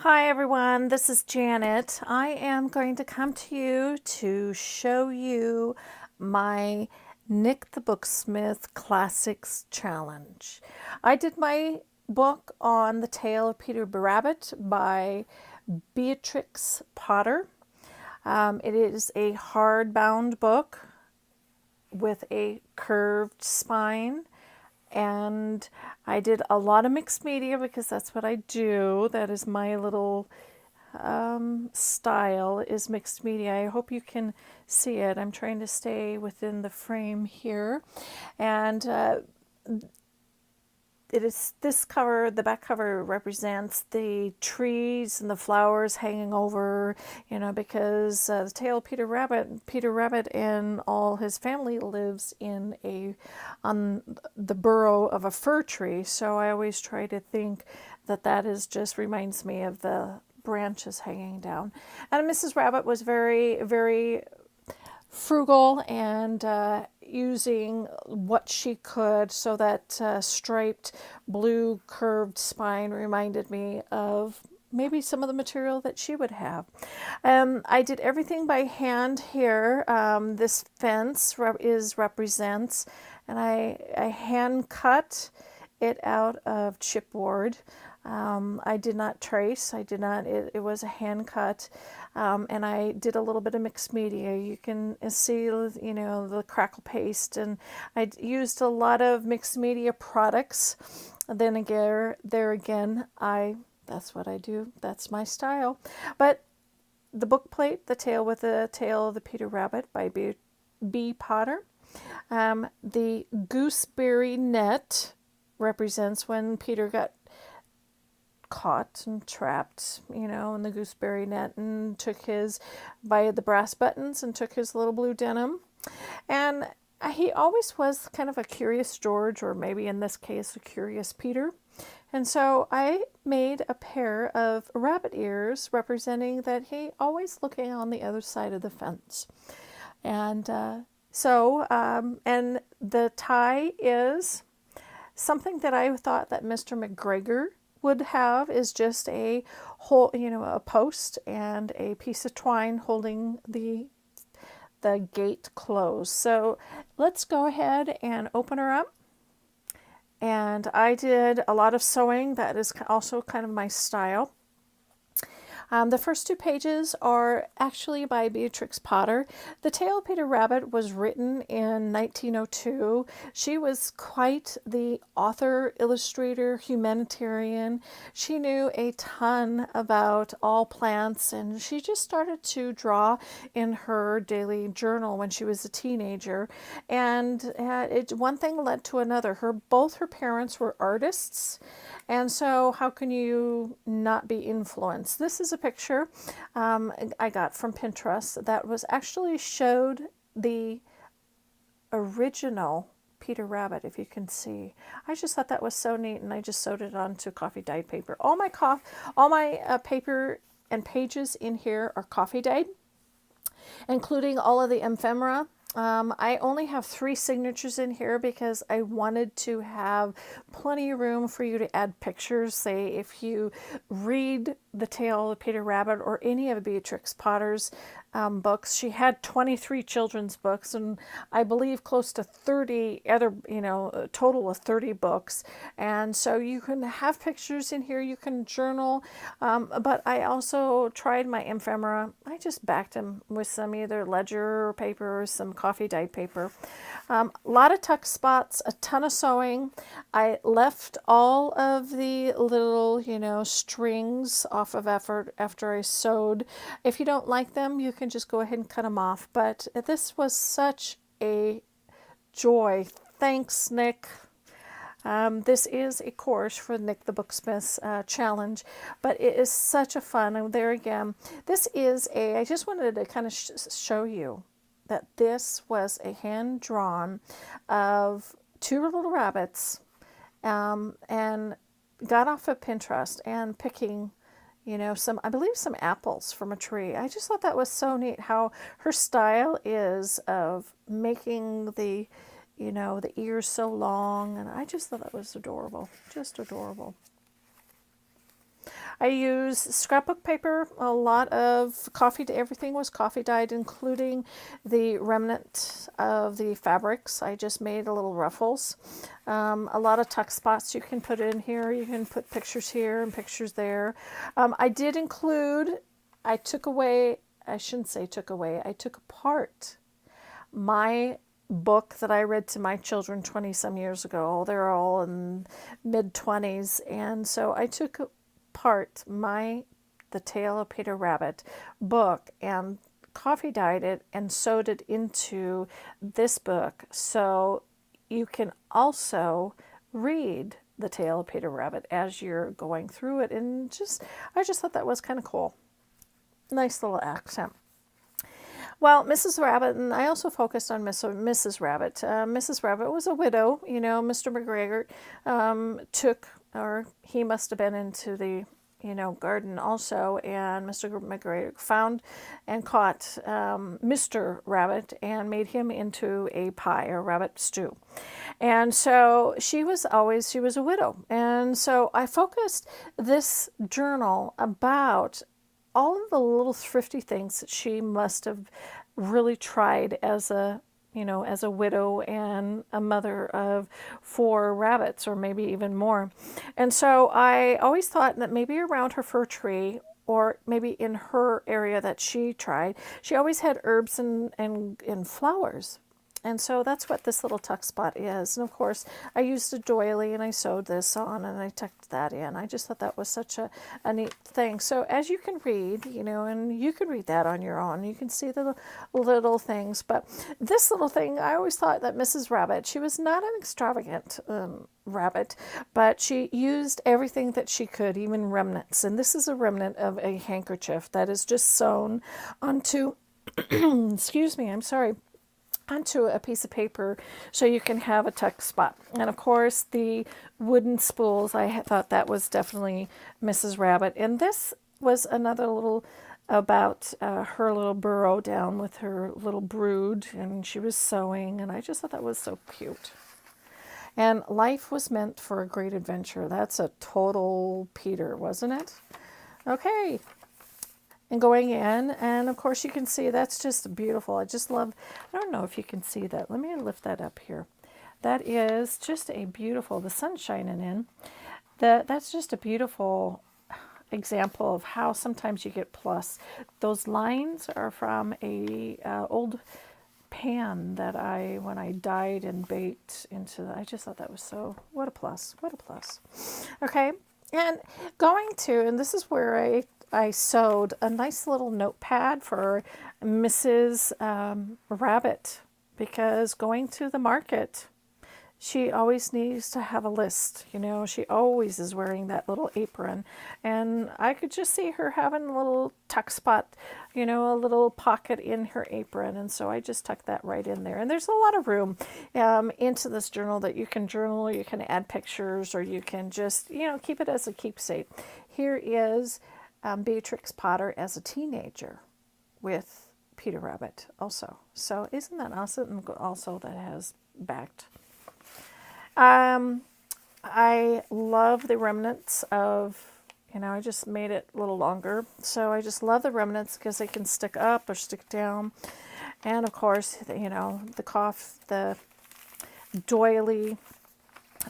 Hi everyone, this is Janet. I am going to come to you to show you my Nick the Booksmith Classics Challenge. I did my book on The Tale of Peter Rabbit by Beatrix Potter. It is a hardbound book with a curved spine, and I did a lot of mixed media because that's what I do. That is my little style, is mixed media. I hope you can see it. I'm trying to stay within the frame here, and it is this cover. The back cover represents the trees and the flowers hanging over, because the tale of Peter Rabbit and all his family lives on the burrow of a fir tree. So I always try to think that is just reminds me of the branches hanging down. And Mrs. Rabbit was very, very frugal and using what she could, so that striped blue curved spine reminded me of maybe some of the material that she would have. I did everything by hand here. This fence represents, and I hand cut it out of chipboard. I did not trace. I did not. It was a hand cut, and I did a little bit of mixed media. You can see, the crackle paste, and I used a lot of mixed media products. Then again, that's what I do. That's my style. But the book plate, The Tale of the Peter Rabbit by B. Potter. The gooseberry net represents when Peter got caught and trapped, in the gooseberry net, and by the brass buttons, and took his little blue denim. And he always was kind of a curious George, or maybe in this case, a curious Peter. And so I made a pair of rabbit ears representing that he always looking on the other side of the fence. And and the tie is something that I thought that Mr. McGregor would have, is just a post and a piece of twine holding the gate closed. So let's go ahead and open her up. And I did a lot of sewing. That is also kind of my style. The first two pages are actually by Beatrix Potter. The Tale of Peter Rabbit was written in 1902. She was quite the author, illustrator, humanitarian. She knew a ton about all plants, and she just started to draw in her daily journal when she was a teenager. And one thing led to another. Both her parents were artists, and so how can you not be influenced? This is a picture I got from Pinterest that was actually showed the original Peter Rabbit, if you can see. I just thought that was so neat, and I just sewed it onto coffee dyed paper. All my paper and pages in here are coffee dyed, including all of the ephemera. I only have 3 signatures in here because I wanted to have plenty of room for you to add pictures. Say, if you read The Tale of Peter Rabbit or any of Beatrix Potter's books, she had 23 children's books, and I believe close to 30 other, a total of 30 books. And so you can have pictures in here, you can journal, but I also tried my ephemera. I just backed them with some either ledger paper or some coffee dyed paper. A lot of tuck spots, a ton of sewing. I left all of the little, strings off of after I sewed. If you don't like them, you can just go ahead and cut them off. But this was such a joy. Thanks, Nick. This is a course for Nick the Booksmith's challenge, but it is such a fun. And there again, I just wanted to kind of show you that this was a hand drawn of 2 little rabbits, and got off of Pinterest and picking, I believe some apples from a tree. I just thought that was so neat how her style is of making the ears so long, and I just thought that was adorable, just adorable. I use scrapbook paper. A lot of everything was coffee dyed, including the remnant of the fabrics. I just made a little ruffles. A lot of tuck spots you can put in here. You can put pictures here and pictures there. I did include, I took away, I shouldn't say took away, I took apart my book that I read to my children 20 some years ago. They're all in mid-20s. And so I took apart The Tale of Peter Rabbit book and coffee dyed it and sewed it into this book. So you can also read The Tale of Peter Rabbit as you're going through it. And I just thought that was kind of cool. Nice little accent. Well, Mrs. Rabbit, and I also focused on Mrs. Rabbit. Mrs. Rabbit was a widow. Mr. McGregor he must have been into the, garden also, and Mr. McGregor found and caught Mr. Rabbit and made him into a pie or rabbit stew. And so she was a widow. And so I focused this journal about all of the little thrifty things that she must have really tried as a widow and a mother of 4 rabbits, or maybe even more. And so I always thought that maybe around her fir tree, or maybe in her area that she tried, she always had herbs and flowers. And so that's what this little tuck spot is. And of course, I used a doily and I sewed this on and I tucked that in. I just thought that was such a neat thing. So as you can read, and you can read that on your own. You can see the little things. But this little thing, I always thought that Mrs. Rabbit, she was not an extravagant rabbit, but she used everything that she could, even remnants. And this is a remnant of a handkerchief that is just sewn onto, excuse me, I'm sorry, onto a piece of paper so you can have a tuck spot. And of course the wooden spools, I thought that was definitely Mrs. Rabbit. And this was another little about her little burrow down with her little brood, and she was sewing, and I just thought that was so cute. And life was meant for a great adventure. That's a total Peter, wasn't it? Okay. And going in, and of course you can see that's just beautiful. I don't know if you can see that. Let me lift that up here. That is just the sun's shining in. That's just a beautiful example of how sometimes you get plus. Those lines are from a old pan that when I dyed and baked into, I just thought that was what a plus. Okay, and and this is where I sewed a nice little notepad for Mrs. Rabbit, because going to the market, she always needs to have a list. She always is wearing that little apron. And I could just see her having a little tuck spot, a little pocket in her apron. And so I just tucked that right in there. And there's a lot of room into this journal that you can journal, you can add pictures, or you can just, keep it as a keepsake. Here is Beatrix Potter as a teenager with Peter Rabbit also. So isn't that awesome? And also that has backed. I love the remnants of, I just made it a little longer. So I just love the remnants because they can stick up or stick down. And of course, the doily.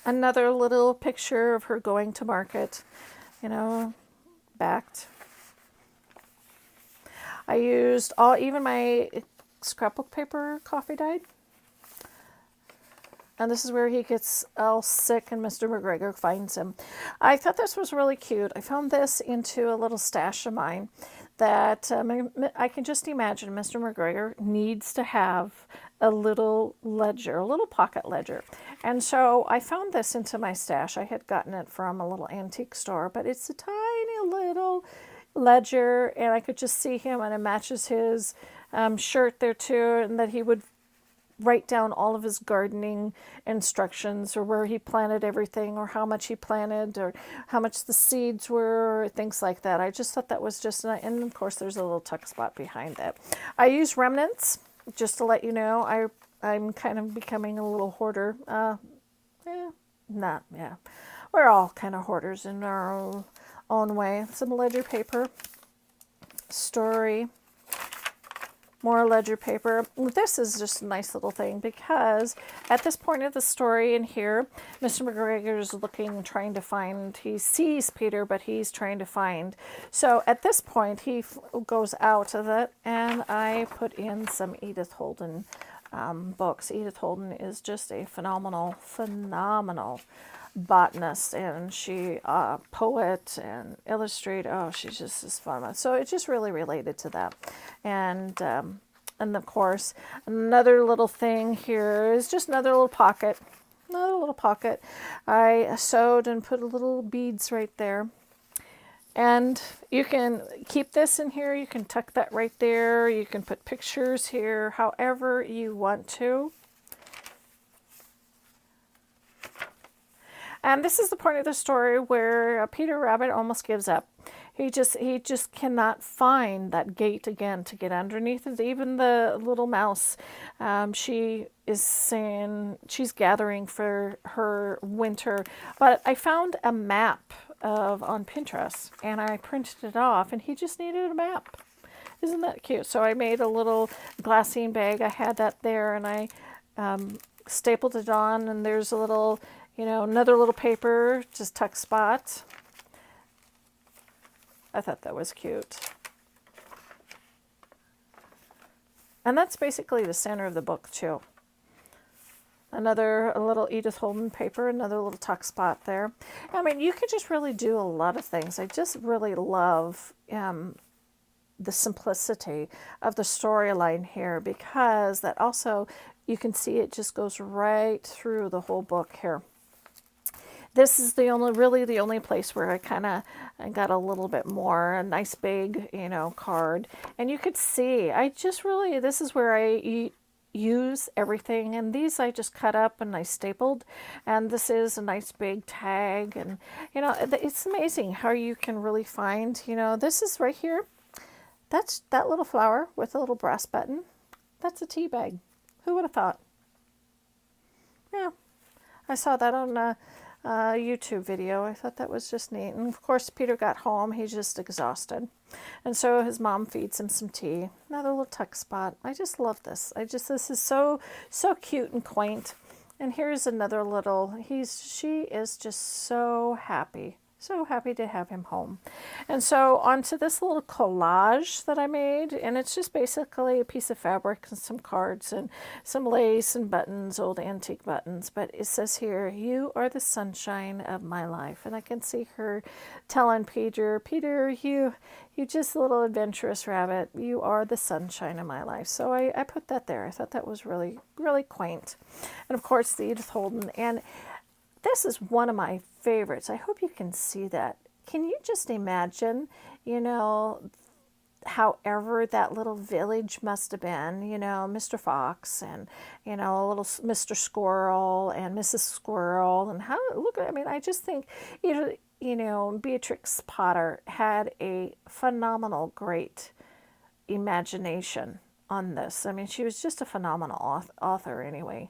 Another little picture of her going to market, backed. I used even my scrapbook paper coffee dyed. And this is where he gets all sick and Mr. McGregor finds him. I thought this was really cute. I found this into a little stash of mine that I can just imagine Mr. McGregor needs to have a little ledger, a little pocket ledger. And so I found this into my stash. I had gotten it from a little antique store, but it's a tiny little ledger, and I could just see him, and it matches his shirt there too, and that he would write down all of his gardening instructions, or where he planted everything, or how much he planted, or how much the seeds were, or things like that. I just thought that was just nice. And of course there's a little tuck spot behind that. I use remnants, just to let you know. I'm kind of becoming a little hoarder. We're all kind of hoarders in our own way. Some ledger paper, story, more ledger paper. This is just a nice little thing because at this point of the story in here, Mr. McGregor is looking, trying to find, he sees Peter, but he's trying to find. So at this point, he goes out of it, and I put in some Edith Holden books. Edith Holden is just a phenomenal botanist, and she poet and illustrator. Oh, she's just as fun. So it just really related to that. And of course, another little thing here is just another little pocket. I sewed and put little beads right there. And you can keep this in here. You can tuck that right there. You can put pictures here, however you want to. And this is the point of the story where Peter Rabbit almost gives up. He just cannot find that gate again to get underneath it. Even the little mouse, she is saying she's gathering for her winter. But I found a map on Pinterest, and I printed it off, and he just needed a map. Isn't that cute? So I made a little glassine bag. I had that there, and I stapled it on, and there's a little, another little paper, just tuck spot. I thought that was cute. And that's basically the center of the book, too. A little Edith Holden paper, another little tuck spot there. I mean, you could just really do a lot of things. I just really love the simplicity of the storyline here, because that also, you can see it just goes right through the whole book here. This is the only place where I got a little bit more, a nice big, card. And you could see, this is where I use everything. And these I just cut up and I stapled. And this is a nice big tag. And, it's amazing how you can really find, this is right here. That's that little flower with a little brass button. That's a tea bag. Who would have thought? Yeah, I saw that on a YouTube video. I thought that was just neat. And of course, Peter got home. He's just exhausted. And so his mom feeds him some tea. Another little tuck spot. I just love this. This is so cute and quaint. And here's another little, she is just so happy to have him home. And so onto this little collage that I made, and it's just basically a piece of fabric and some cards and some lace and buttons, old antique buttons. But it says here, "You are the sunshine of my life." And I can see her telling Peter, you just a little adventurous rabbit. You are the sunshine of my life. So I put that there. I thought that was really, really quaint. And of course, the Edith Holden. And this is one of my favorites. I hope you can see that. Can you just imagine, however that little village must have been, Mr. Fox and, little Mr. Squirrel and Mrs. Squirrel, and I just think, Beatrix Potter had a phenomenal, great imagination on this. I mean, she was just a phenomenal author anyway.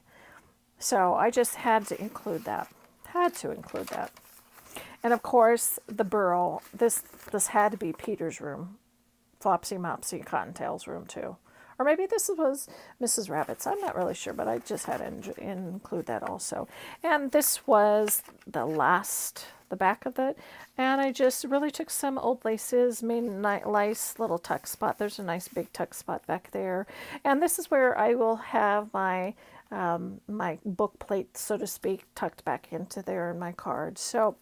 So I just had to include that. And of course, the burrow. This had to be Peter's room. Flopsy Mopsy Cottontail's room too. Or maybe this was Mrs. Rabbit's. I'm not really sure, but I just had to include that also. And this was the back of it. And I just really took some old laces, made a nice little tuck spot. There's a nice big tuck spot back there. And this is where I will have my book plate, so to speak, tucked back into there in my card. So,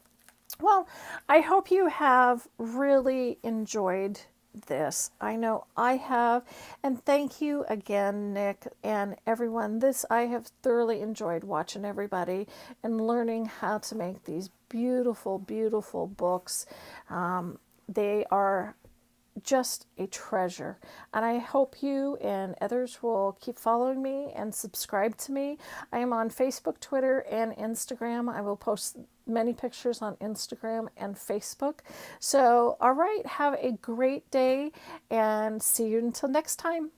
well, I hope you have really enjoyed this. I know I have. And thank you again, Nick, and everyone. I have thoroughly enjoyed watching everybody and learning how to make these beautiful, beautiful books. They are just a treasure. And I hope you and others will keep following me and subscribe to me. I am on Facebook, Twitter, and Instagram. I will post many pictures on Instagram and Facebook. So, all right, have a great day and see you until next time.